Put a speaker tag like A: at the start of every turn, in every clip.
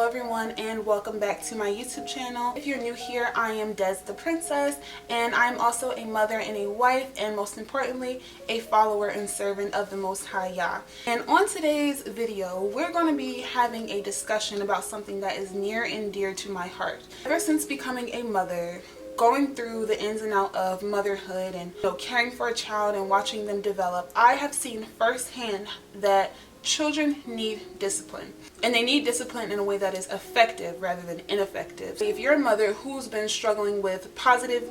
A: Hello everyone, and welcome back to my YouTube channel. If you're new here, I am Des the Princess, and I'm also a mother and a wife, and most importantly, a follower and servant of the Most High Yah. And on today's video, we're going to be having a discussion about something that is near and dear to my heart. Ever since becoming a mother, going through the ins and outs of motherhood and caring for a child and watching them develop, I have seen firsthand that children need discipline, and they need discipline in a way that is effective rather than ineffective. If you're a mother who's been struggling with positive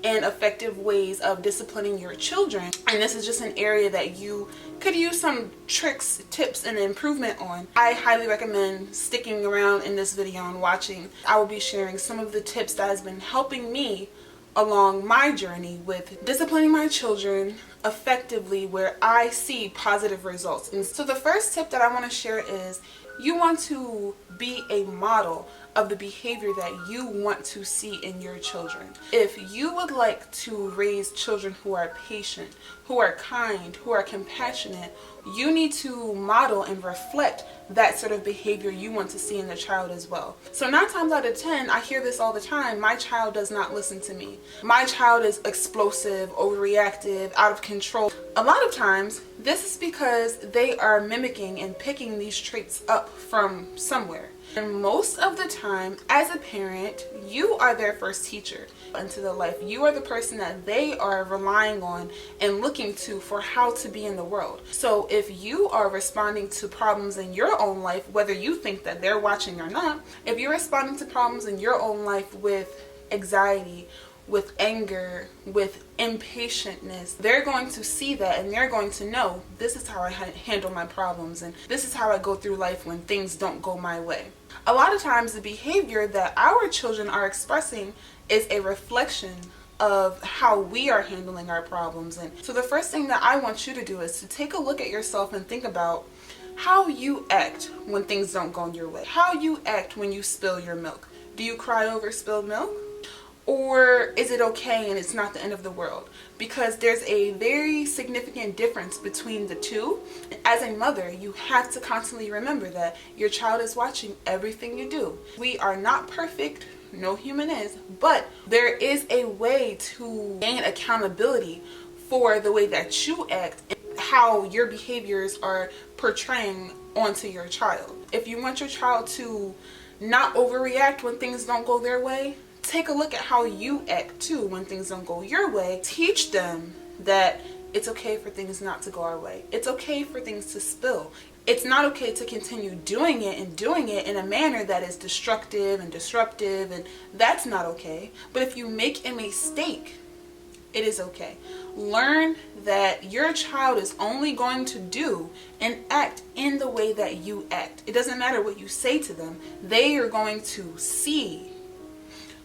A: and effective ways of disciplining your children, and this is just an area that you could use some tricks, tips, and improvement on, I highly recommend sticking around in this video and watching. I will be sharing some of the tips that has been helping me along my journey with disciplining my children effectively, where I see positive results. And so the first tip that I want to share is you want to be a model of the behavior that you want to see in your children. If you would like to raise children who are patient, who are kind, who are compassionate, you need to model and reflect that sort of behavior you want to see in the child as well. So 9 times out of 10, I hear this all the time: my child does not listen to me. My child is explosive, overreactive, out of control. A lot of times, this is because they are mimicking and picking these traits up from somewhere. And most of the time, as a parent, you are their first teacher into their life. You are the person that they are relying on and looking to for how to be in the world. So if you are responding to problems in your own life, whether you think that they're watching or not, if you're responding to problems in your own life with anxiety, with anger, with impatientness, they're going to see that and they're going to know, this is how I handle my problems, and this is how I go through life when things don't go my way. A lot of times the behavior that our children are expressing is a reflection of how we are handling our problems. And so the first thing that I want you to do is to take a look at yourself and think about how you act when things don't go your way. How you act when you spill your milk. Do you cry over spilled milk? Or is it okay and it's not the end of the world? Because there's a very significant difference between the two. As a mother, you have to constantly remember that your child is watching everything you do. We are not perfect, no human is, but there is a way to gain accountability for the way that you act and how your behaviors are portraying onto your child. If you want your child to not overreact when things don't go their way, take a look at how you act too when things don't go your way. Teach them that it's okay for things not to go our way. It's okay for things to spill. It's not okay to continue doing it in a manner that is destructive and disruptive, and that's not okay. But if you make a mistake, it is okay. Learn that your child is only going to do and act in the way that you act. It doesn't matter what you say to them. They are going to see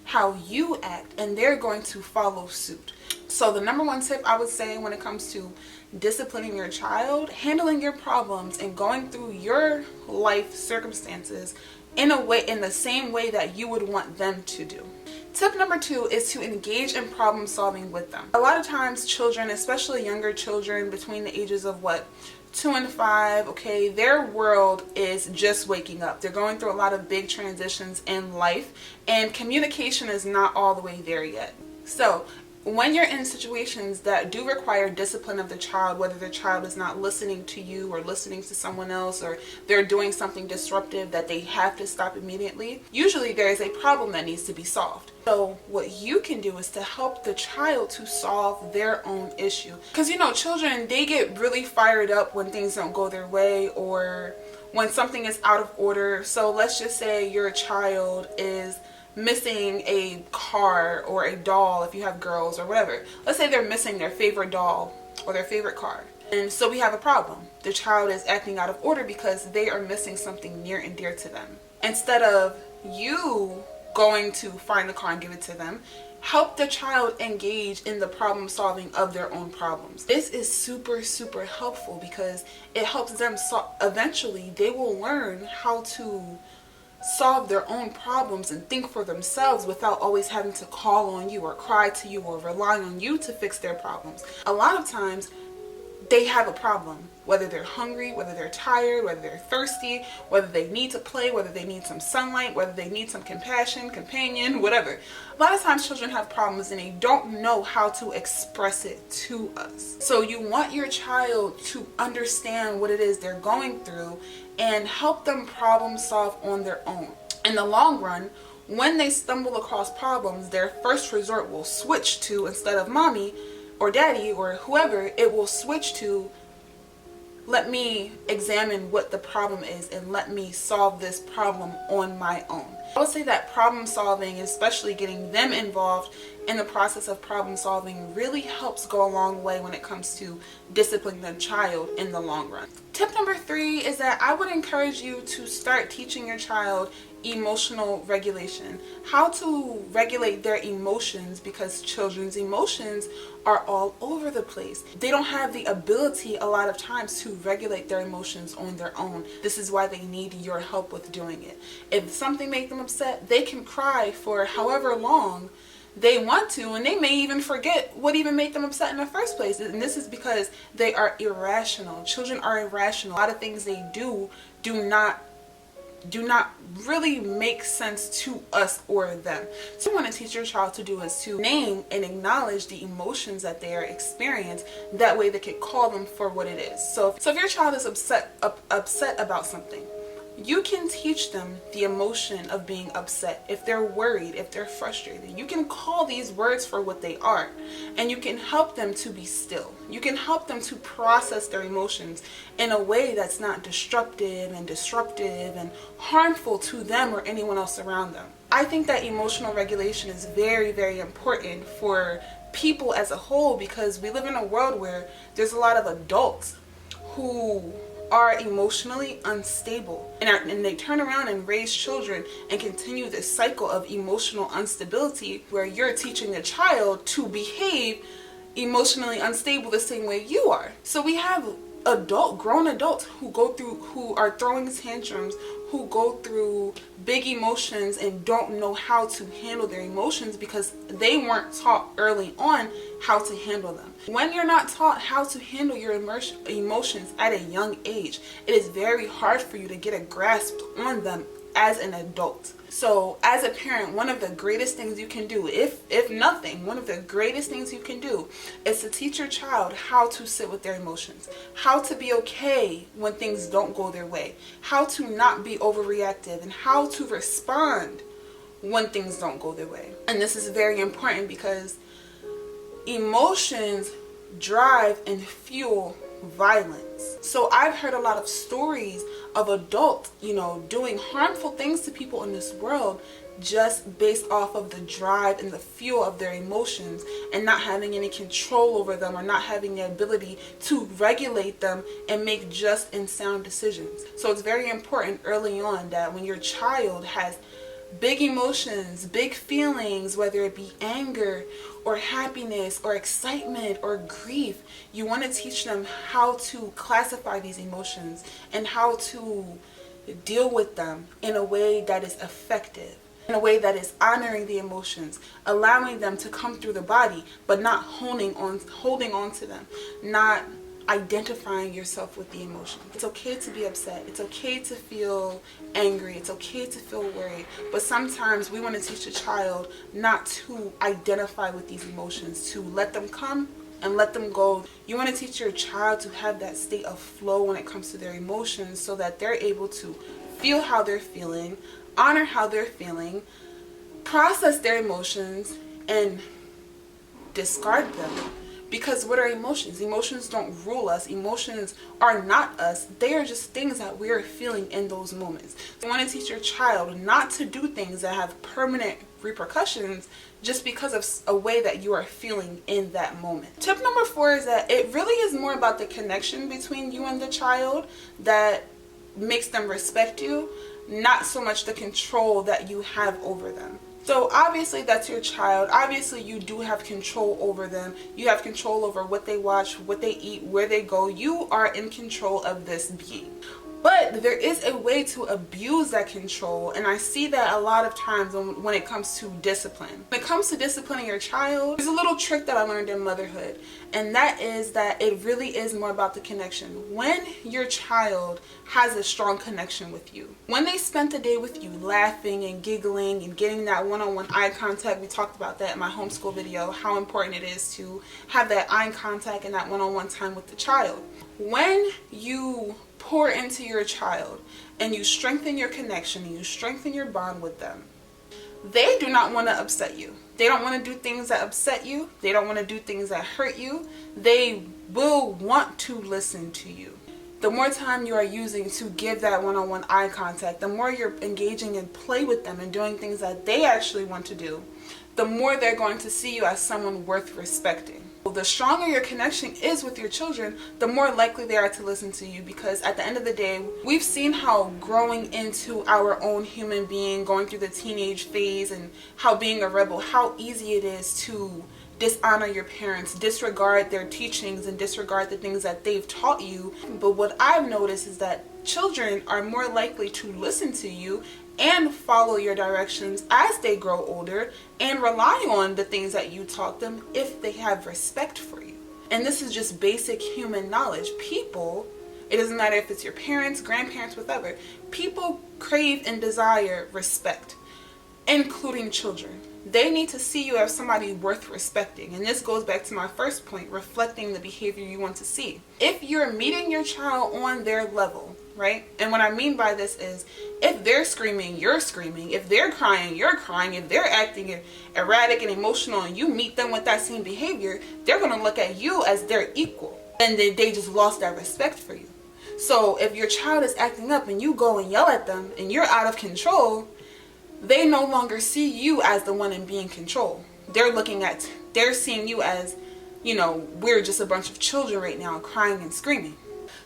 A: how you act, and they're going to follow suit. So the number one tip I would say when it comes to disciplining your child, handling your problems and going through your life circumstances in the same way that you would want them to do. Tip number 2 is to engage in problem solving with them. A lot of times children, especially younger children between the ages of 2 and 5, okay, their world is just waking up. They're going through a lot of big transitions in life, and communication is not all the way there yet. So when you're in situations that do require discipline of the child, whether the child is not listening to you or listening to someone else, or they're doing something disruptive that they have to stop immediately, usually there is a problem that needs to be solved. So what you can do is to help the child to solve their own issue. Because children, they get really fired up when things don't go their way or when something is out of order. So let's just say your child is missing a car or a doll, if you have girls or whatever. Let's say they're missing their favorite doll or their favorite car. And so we have a problem. The child is acting out of order because they are missing something near and dear to them. Instead of you going to find the car and give it to them, help the child engage in the problem solving of their own problems. This is super, super helpful because it helps them eventually they will learn how to solve their own problems and think for themselves without always having to call on you or cry to you or rely on you to fix their problems. A lot of times they have a problem. Whether they're hungry, whether they're tired, whether they're thirsty, whether they need to play, whether they need some sunlight, whether they need some compassion, companion, whatever. A lot of times children have problems and they don't know how to express it to us. So you want your child to understand what it is they're going through and help them problem solve on their own. In the long run, when they stumble across problems, their first resort will switch to, instead of mommy or daddy or whoever, it will switch to, let me examine what the problem is and let me solve this problem on my own. I would say that problem solving, especially getting them involved in the process of problem solving, really helps go a long way when it comes to disciplining the child in the long run. Tip number 3 is that I would encourage you to start teaching your child emotional regulation, how to regulate their emotions, because children's emotions are all over the place. They don't have the ability a lot of times to regulate their emotions on their own. This is why they need your help with doing it. If something makes them upset, they can cry for however long they want to, and they may even forget what even made them upset in the first place. And this is because they are irrational. Children are irrational. A lot of things they do not really make sense to us or them. So what you want to teach your child to do is to name and acknowledge the emotions that they are experiencing. That way they can call them for what it is. So if your child is upset about something, you can teach them the emotion of being upset. If they're worried, if they're frustrated, you can call these words for what they are, and you can help them to be still. You can help them to process their emotions in a way that's not destructive and disruptive and harmful to them or anyone else around them. I think that emotional regulation is very, very important for people as a whole, because we live in a world where there's a lot of adults who are emotionally unstable, and they turn around and raise children and continue this cycle of emotional instability where you're teaching the child to behave emotionally unstable the same way you are. So we have grown adults who are throwing tantrums, who go through big emotions and don't know how to handle their emotions because they weren't taught early on how to handle them. When you're not taught how to handle your emotions at a young age, it is very hard for you to get a grasp on them as an adult. So as a parent, one of the greatest things you can do, if nothing, one of the greatest things you can do is to teach your child how to sit with their emotions, how to be okay when things don't go their way, how to not be overreactive, and how to respond when things don't go their way. And this is very important because emotions drive and fuel violence. So I've heard a lot of stories of adults, doing harmful things to people in this world just based off of the drive and the fuel of their emotions, and not having any control over them, or not having the ability to regulate them and make just and sound decisions. So it's very important early on that when your child has big emotions, big feelings, whether it be anger or happiness or excitement or grief, you want to teach them how to classify these emotions and how to deal with them in a way that is effective, in a way that is honoring the emotions, allowing them to come through the body, but not holding on to them, not identifying yourself with the emotion. It's okay to be upset. It's okay to feel angry. It's okay to feel worried. But sometimes we want to teach a child not to identify with these emotions, to let them come and let them go. You want to teach your child to have that state of flow when it comes to their emotions, so that they're able to feel how they're feeling, honor how they're feeling, process their emotions, and discard them. Because what are emotions? Emotions don't rule us. Emotions are not us. They are just things that we're feeling in those moments. You want to teach your child not to do things that have permanent repercussions just because of a way that you are feeling in that moment. Tip number 4 is that it really is more about the connection between you and the child that makes them respect you, not so much the control that you have over them. So obviously that's your child. Obviously you do have control over them. You have control over what they watch, what they eat, where they go. You are in control of this being. But there is a way to abuse that control, and I see that a lot of times when it comes to discipline. When it comes to disciplining your child, there's a little trick that I learned in motherhood, and that is that it really is more about the connection. When your child has a strong connection with you, when they spent the day with you laughing and giggling and getting that one-on-one eye contact, we talked about that in my homeschool video, how important it is to have that eye contact and that one-on-one time with the child. When you pour into your child and you strengthen your connection and you strengthen your bond with them, they do not want to upset you. They don't want to do things that upset you. They don't want to do things that hurt you. They will want to listen to you. The more time you are using to give that one-on-one eye contact, the more you're engaging in play with them and doing things that they actually want to do, the more they're going to see you as someone worth respecting. The stronger your connection is with your children, the more likely they are to listen to you, because at the end of the day, we've seen how growing into our own human being, going through the teenage phase and how being a rebel, how easy it is to dishonor your parents, disregard their teachings and disregard the things that they've taught you. But what I've noticed is that children are more likely to listen to you and follow your directions as they grow older and rely on the things that you taught them if they have respect for you. And this is just basic human knowledge. People, it doesn't matter if it's your parents, grandparents, whatever, people crave and desire respect, including children. They need to see you as somebody worth respecting. And this goes back to my first point, reflecting the behavior you want to see. If you're meeting your child on their level, right? And what I mean by this is, if they're screaming, you're screaming. If they're crying, you're crying. If they're acting erratic and emotional and you meet them with that same behavior, they're going to look at you as their equal. And they just lost that respect for you. So if your child is acting up and you go and yell at them and you're out of control, they no longer see you as the one in being control. They're seeing you as, we're just a bunch of children right now crying and screaming.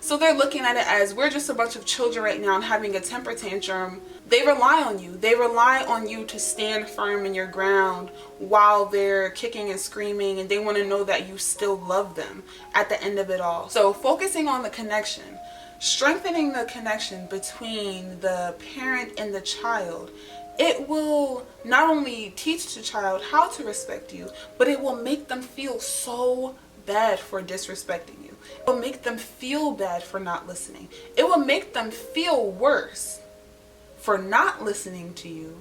A: So they're looking at it as, we're just a bunch of children right now and having a temper tantrum. They rely on you. They rely on you to stand firm in your ground while they're kicking and screaming, and they want to know that you still love them at the end of it all. So focusing on the connection, strengthening the connection between the parent and the child, it will not only teach the child how to respect you, but it will make them feel so bad for disrespecting you. It will make them feel bad for not listening. It will make them feel worse for not listening to you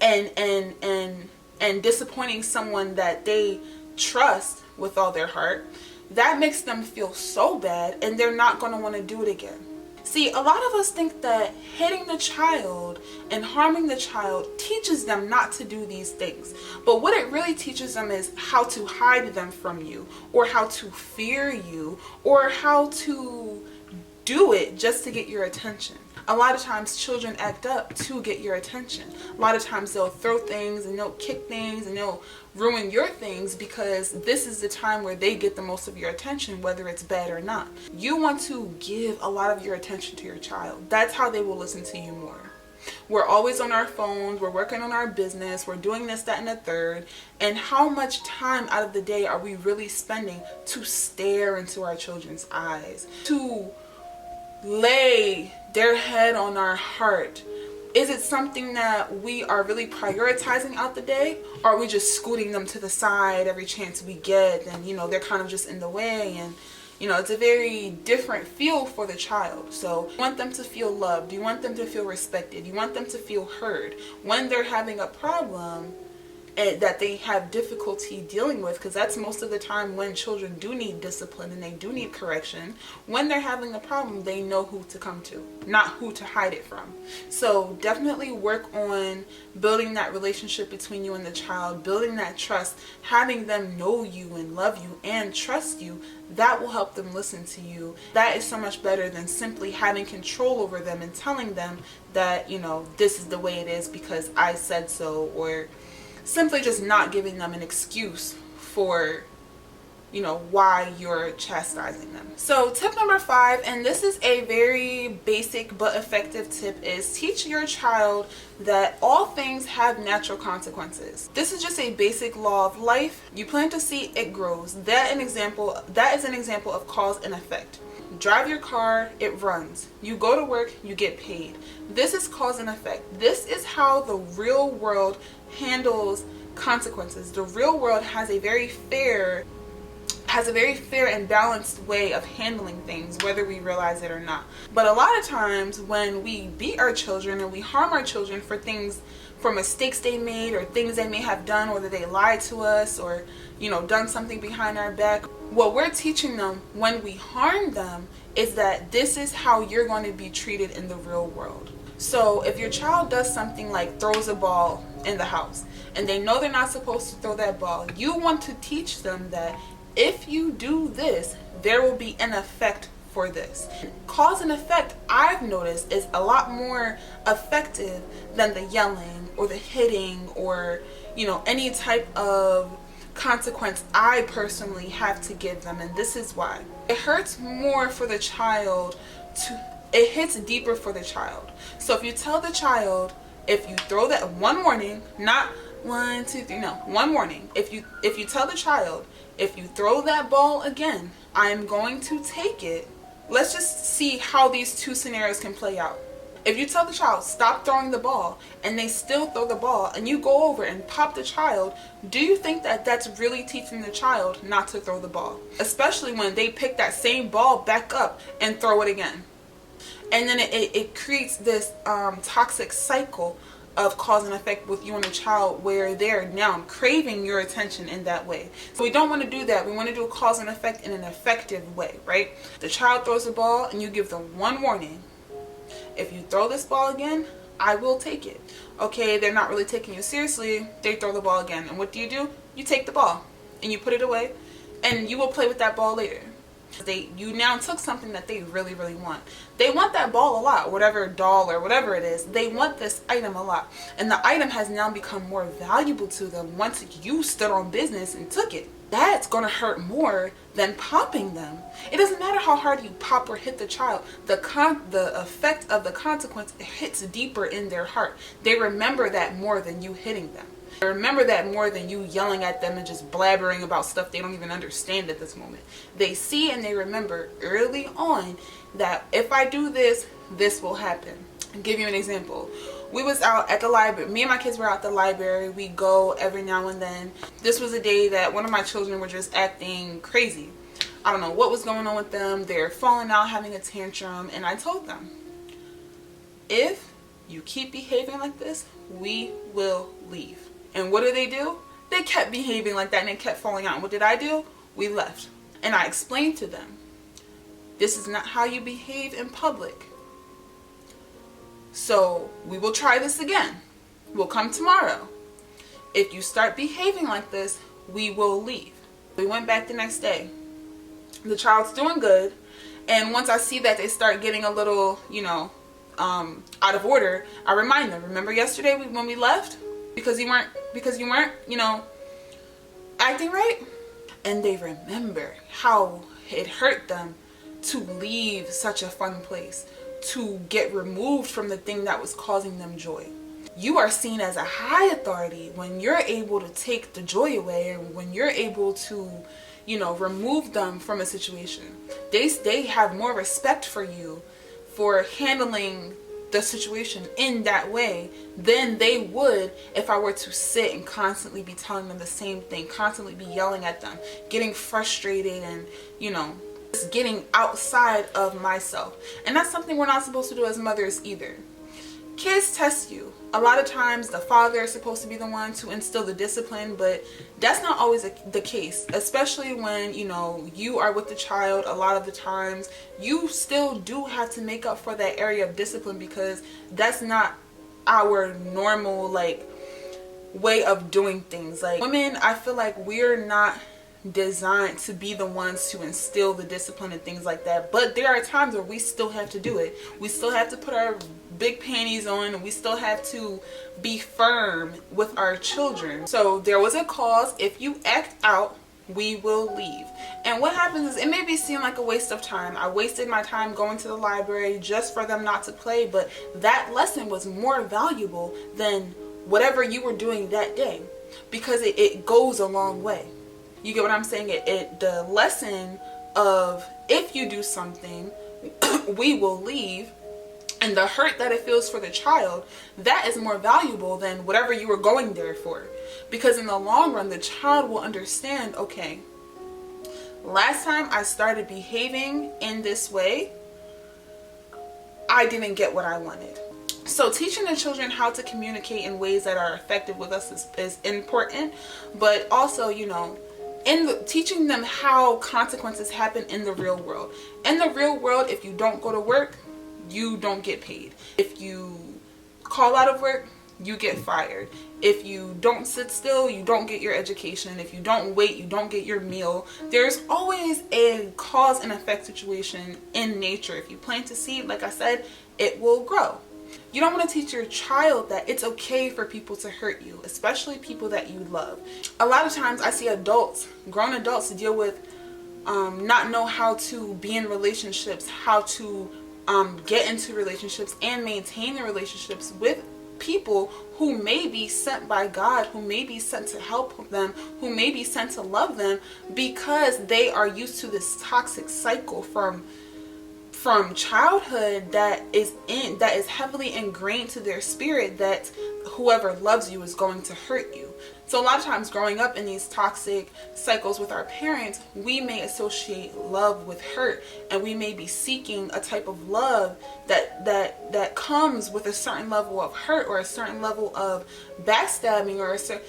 A: and disappointing someone that they trust with all their heart. That makes them feel so bad, and they're not going to want to do it again. See, a lot of us think that hitting the child and harming the child teaches them not to do these things. But what it really teaches them is how to hide them from you, or how to fear you, or how to do it just to get your attention. A lot of times children act up to get your attention. A lot of times they'll throw things and they'll kick things and they'll ruin your things because this is the time where they get the most of your attention, whether it's bad or not. You want to give a lot of your attention to your child. That's how they will listen to you more. We're always on our phones, we're working on our business, we're doing this, that, and the third. And how much time out of the day are we really spending to stare into our children's eyes, to lay their head on our heart? Is it something that we are really prioritizing out the day, or are we just scooting them to the side every chance we get, and they're kind of just in the way? And it's a very different feel for the child. So you want them to feel loved, you want them to feel respected, you want them to feel heard when they're having a problem that they have difficulty dealing with, because that's most of the time when children do need discipline and they do need correction. When they're having a problem, they know who to come to, not who to hide it from. So definitely work on building that relationship between you and the child, building that trust, having them know you and love you and trust you. That will help them listen to you. That is so much better than simply having control over them and telling them that, this is the way it is because I said so, or simply just not giving them an excuse for, why you're chastising them. So tip number 5, and this is a very basic but effective tip, is teach your child that all things have natural consequences. This is just a basic law of life. You plant a seed, it grows. That is an example of cause and effect. drive your car, it runs. You go to work, you get paid. This is cause and effect. This is how the real world handles consequences. The real world has a very fair and balanced way of handling things, whether we realize it or not. But a lot of times when we beat our children and we harm our children for things, for mistakes they made or things they may have done, whether they lied to us or, done something behind our back, what we're teaching them when we harm them is that this is how you're going to be treated in the real world. So if your child does something like throws a ball in the house and they know they're not supposed to throw that ball, you want to teach them that if you do this, there will be an effect for this. Cause and effect, I've noticed, is a lot more effective than the yelling or the hitting or, any type of consequence I personally have to give them. And this is why. It hurts more for the child it hits deeper for the child. So if you tell the child, if you throw that one warning, not 1, 2, 3, no, one warning. If you tell the child, if you throw that ball again, I am going to take it. Let's just see how these two scenarios can play out. If you tell the child, stop throwing the ball, and they still throw the ball, and you go over and pop the child, do you think that that's really teaching the child not to throw the ball? Especially when they pick that same ball back up and throw it again. And then it creates this toxic cycle of cause and effect with you and the child, where they're now craving your attention in that way. So we don't want to do that. We want to do a cause and effect in an effective way, right? The child throws the ball and you give them one warning. If you throw this ball again, I will take it. Okay, they're not really taking you seriously. They throw the ball again. And what do? You take the ball and you put it away, and you will play with that ball later. You now took something that they really, really want. They want that ball a lot, whatever doll or whatever it is. They want this item a lot. And the item has now become more valuable to them once you stood on business and took it. That's going to hurt more than popping them. It doesn't matter how hard you pop or hit the child. The effect of the consequence hits deeper in their heart. They remember that more than you hitting them. They remember that more than you yelling at them and just blabbering about stuff they don't even understand at this moment. They see and they remember early on that if I do this, this will happen. I'll give you an example. We was out at the library. Me and my kids were out at the library. We go every now and then. This was a day that one of my children were just acting crazy. I don't know what was going on with them. They're falling out, having a tantrum. And I told them, if you keep behaving like this, we will leave. And what do? They kept behaving like that and they kept falling out. And what did I do? We left. And I explained to them, this is not how you behave in public. So we will try this again. We'll come tomorrow. If you start behaving like this, we will leave. We went back the next day. The child's doing good. And once I see that they start getting a little, out of order, I remind them, remember yesterday when we left? Because you weren't, acting right. And they remember how it hurt them to leave such a fun place, to get removed from the thing that was causing them joy. You are seen as a high authority when you're able to take the joy away, and when you're able to, remove them from a situation. They have more respect for you for handling the situation in that way than they would if I were to sit and constantly be telling them the same thing, constantly be yelling at them, getting frustrated and, just getting outside of myself. And that's something we're not supposed to do as mothers either. Kids test you. A lot of times the father is supposed to be the one to instill the discipline, but that's not always the case, especially when, you are with the child. A lot of the times you still do have to make up for that area of discipline, because that's not our normal, way of doing things. Like women, I feel like we're not designed to be the ones to instill the discipline and things like that, but there are times where we still have to do it. We still have to put our big panties on, and we still have to be firm with our children. So there was a cause. If you act out, we will leave. And what happens is, it may seem like a waste of time. I wasted my time going to the library just for them not to play, but that lesson was more valuable than whatever you were doing that day, because it goes a long way. You get what I'm saying? The lesson of if you do something, we will leave, and the hurt that it feels for the child, that is more valuable than whatever you were going there for. Because in the long run, the child will understand, okay, last time I started behaving in this way, I didn't get what I wanted. So teaching the children how to communicate in ways that are effective with us is important, but also, teaching them how consequences happen in the real world. In the real world, if you don't go to work, you don't get paid. If you call out of work, you get fired. If you don't sit still, you don't get your education. If you don't wait, you don't get your meal. There's always a cause and effect situation in nature. If you plant a seed, like I said, it will grow. You don't want to teach your child that it's okay for people to hurt you, especially people that you love. A lot of times I see adults, grown adults, deal with not know how to be in relationships, how to get into relationships and maintain the relationships with people who may be sent by God, who may be sent to help them, who may be sent to love them, because they are used to this toxic cycle from childhood that is heavily ingrained to their spirit, that whoever loves you is going to hurt you. So a lot of times growing up in these toxic cycles with our parents, we may associate love with hurt, and we may be seeking a type of love that comes with a certain level of hurt or a certain level of backstabbing, or a certain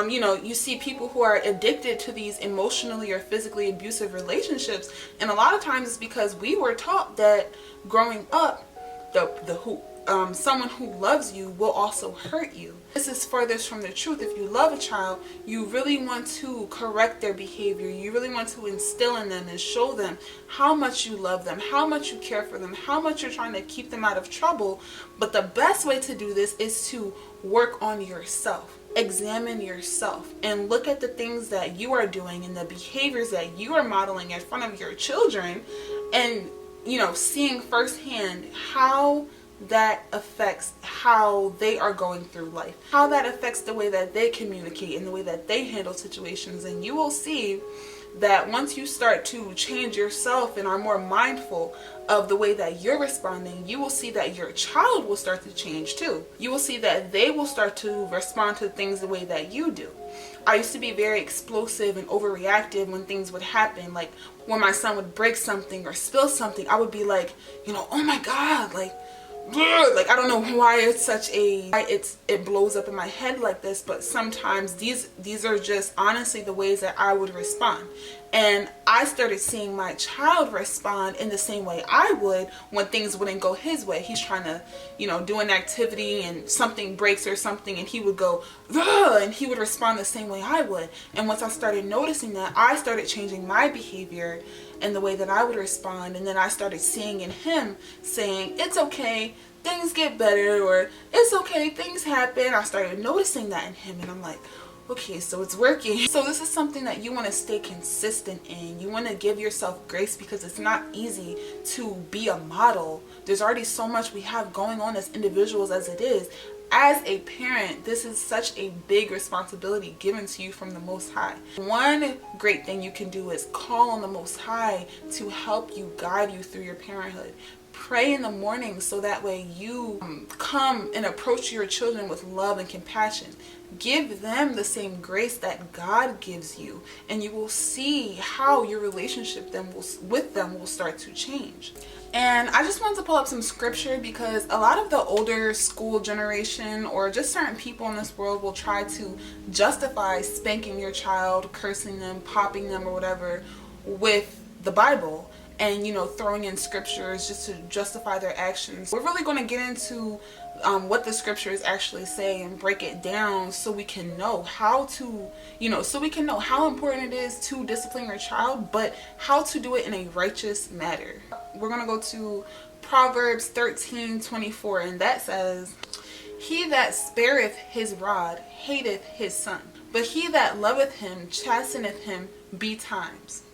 A: you see people who are addicted to these emotionally or physically abusive relationships, and a lot of times it's because we were taught that growing up, someone who loves you will also hurt you. This is furthest from the truth. If you love a child, you really want to correct their behavior. You really want to instill in them and show them how much you love them, how much you care for them, how much you're trying to keep them out of trouble. But the best way to do this is to work on yourself. Examine yourself and look at the things that you are doing and the behaviors that you are modeling in front of your children, and seeing firsthand how that affects how they are going through life, how that affects the way that they communicate and the way that they handle situations. And you will see that once you start to change yourself and are more mindful of the way that you're responding, you will see that your child will start to change too. You will see that they will start to respond to things the way that you do. I used to be very explosive and overreactive when things would happen. Like when my son would break something or spill something, I would be like, oh my God, like I don't know why it blows up in my head like this, but sometimes these are just honestly the ways that I would respond. And I started seeing my child respond in the same way I would when things wouldn't go his way. He's trying to, do an activity and something breaks or something, and he would go, ugh, and he would respond the same way I would. And once I started noticing that, I started changing my behavior and the way that I would respond. And then I started seeing in him saying, it's okay, things get better, or it's okay, things happen. I started noticing that in him, and I'm like, okay, so it's working. So this is something that you want to stay consistent in. You want to give yourself grace, because it's not easy to be a model. There's already so much we have going on as individuals as it is. As a parent, this is such a big responsibility given to you from the Most High. One great thing you can do is call on the Most High to help you, guide you through your parenthood. Pray in the morning so that way you come and approach your children with love and compassion. Give them the same grace that God gives you, and you will see how your relationship with them will start to change. And I just wanted to pull up some scripture, because a lot of the older school generation, or just certain people in this world, will try to justify spanking your child, cursing them, popping them, or whatever with the Bible, and throwing in scriptures just to justify their actions. We're really going to get into what the scriptures actually say and break it down, so we can know how to, so we can know how important it is to discipline your child, but how to do it in a righteous manner. We're going to go to Proverbs 13:24, and that says, he that spareth his rod hateth his son, but he that loveth him chasteneth him betimes.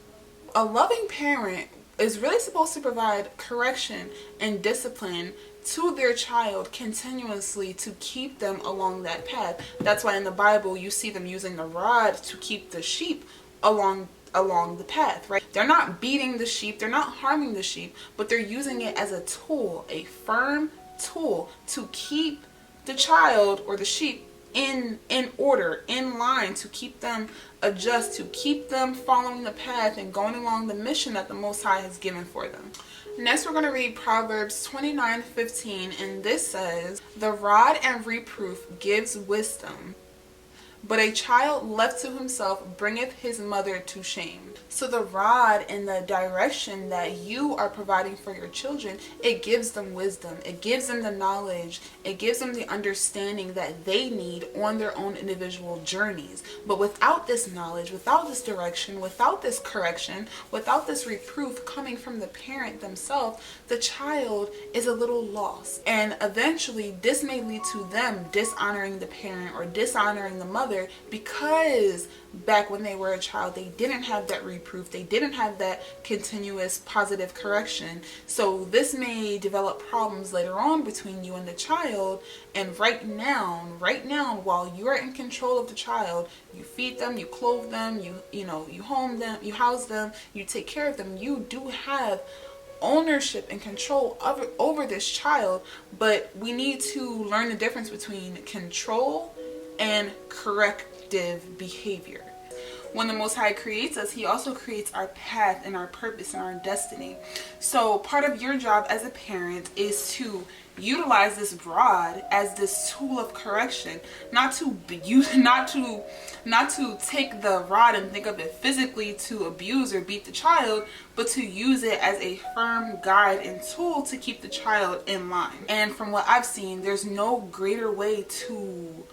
A: A loving parent is really supposed to provide correction and discipline to their child continuously to keep them along that path. That's why in the Bible you see them using the rod to keep the sheep along along the path, right? They're not beating the sheep, they're not harming the sheep, but they're using it as a tool, a firm tool to keep the child or the sheep in order, in line, to keep them adjust, to keep them following the path and going along the mission that the Most High has given for them. Next, we're going to read Proverbs 29:15, and this says, "The rod and reproof gives wisdom, but a child left to himself bringeth his mother to shame." So the rod and the direction that you are providing for your children, it gives them wisdom. It gives them the knowledge. It gives them the understanding that they need on their own individual journeys. But without this knowledge, without this direction, without this correction, without this reproof coming from the parent themselves, the child is a little lost. And eventually this may lead to them dishonoring the parent or dishonoring the mother, because back when they were a child, they didn't have that reproof, they didn't have that continuous positive correction. So this may develop problems later on between you and the child. And right now, while you are in control of the child, you feed them, you clothe them, you home them, you house them, you take care of them, you do have ownership and control over this child. But we need to learn the difference between control and corrective behavior. When the Most High creates us, He also creates our path and our purpose and our destiny. So part of your job as a parent is to utilize this rod as this tool of correction, not to take the rod and think of it physically to abuse or beat the child, but to use it as a firm guide and tool to keep the child in line. And from what I've seen, there's no greater way to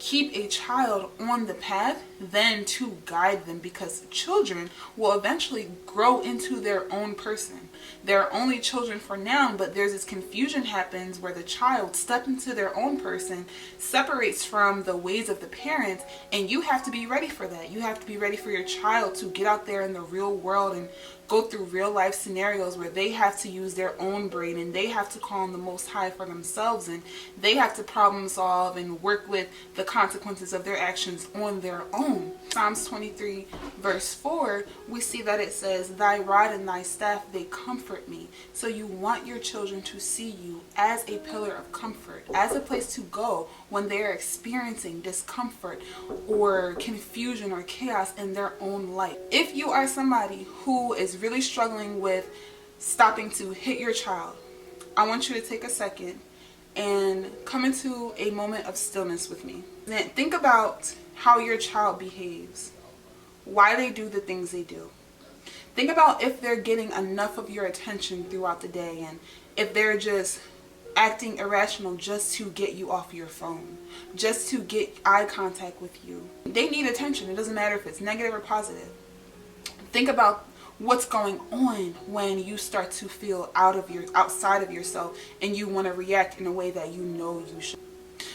A: keep a child on the path than to guide them, because children will eventually grow into their own person. They're only children for now, but there's this confusion happens where the child steps into their own person, separates from the ways of the parents, and you have to be ready for that. You have to be ready for your child to get out there in the real world and go through real life scenarios where they have to use their own brain, and they have to call on the Most High for themselves, and they have to problem solve and work with the consequences of their actions on their own. Psalms 23 verse 4, we see that it says, "Thy rod and thy staff, they comfort me." So you want your children to see you as a pillar of comfort, as a place to go when they're experiencing discomfort or confusion or chaos in their own life. If you are somebody who is really struggling with stopping to hit your child, I want you to take a second and come into a moment of stillness with me. Then think about how your child behaves, why they do the things they do. Think about if they're getting enough of your attention throughout the day, and if they're just acting irrational just to get you off your phone, just to get eye contact with you. They need attention. It doesn't matter if it's negative or positive. Think about what's going on when you start to feel outside of yourself and you want to react in a way that you know you should.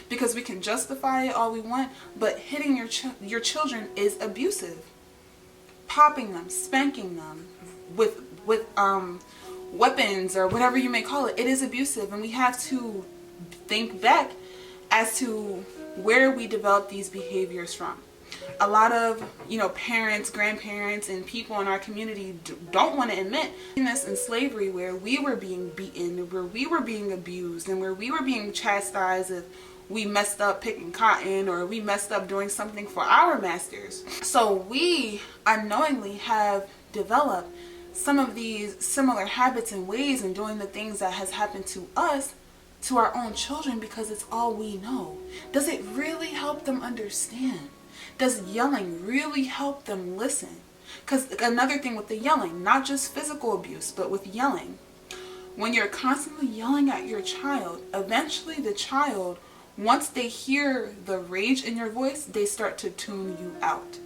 A: Because we can justify it all we want, but hitting your children is abusive. Popping them, spanking them with weapons or whatever you may call it, it is abusive. And we have to think back as to where we develop these behaviors from. A lot of parents, grandparents, and people in our community don't want to admit this in slavery, where we were being beaten, where we were being abused, and where we were being chastised if we messed up picking cotton or we messed up doing something for our masters. So we unknowingly have developed some of these similar habits and ways in doing the things that has happened to us to our own children, because it's all we know. Does it really help them understand? Does yelling really help them listen? Because another thing with the yelling, not just physical abuse, but with yelling, when you're constantly yelling at your child, eventually the child, once they hear the rage in your voice, they start to tune you out.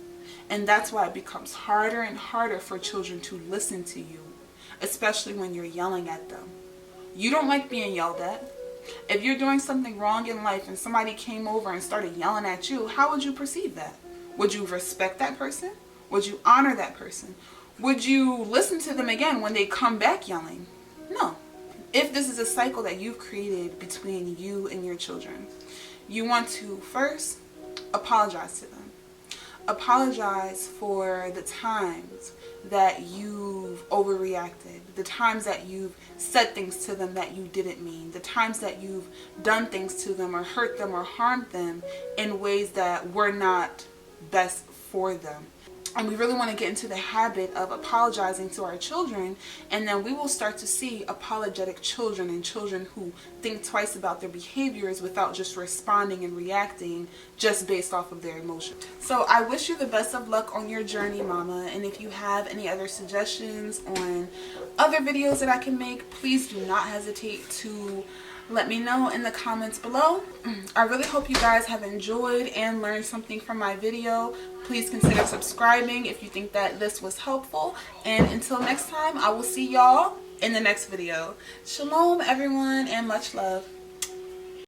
A: And that's why it becomes harder and harder for children to listen to you, especially when you're yelling at them. You don't like being yelled at. If you're doing something wrong in life and somebody came over and started yelling at you, how would you perceive that? Would you respect that person? Would you honor that person? Would you listen to them again when they come back yelling? No. If this is a cycle that you've created between you and your children, you want to first apologize to them. Apologize for the times that you've overreacted, the times that you've said things to them that you didn't mean, the times that you've done things to them or hurt them or harmed them in ways that were not best for them. And we really want to get into the habit of apologizing to our children, and then we will start to see apologetic children and children who think twice about their behaviors without just responding and reacting just based off of their emotions. So I wish you the best of luck on your journey, mama. And if you have any other suggestions on other videos that I can make, please do not hesitate to let me know in the comments below. I really hope you guys have enjoyed and learned something from my video. Please consider subscribing if you think that this was helpful. And until next time, I will see y'all in the next video. Shalom, everyone, and much love.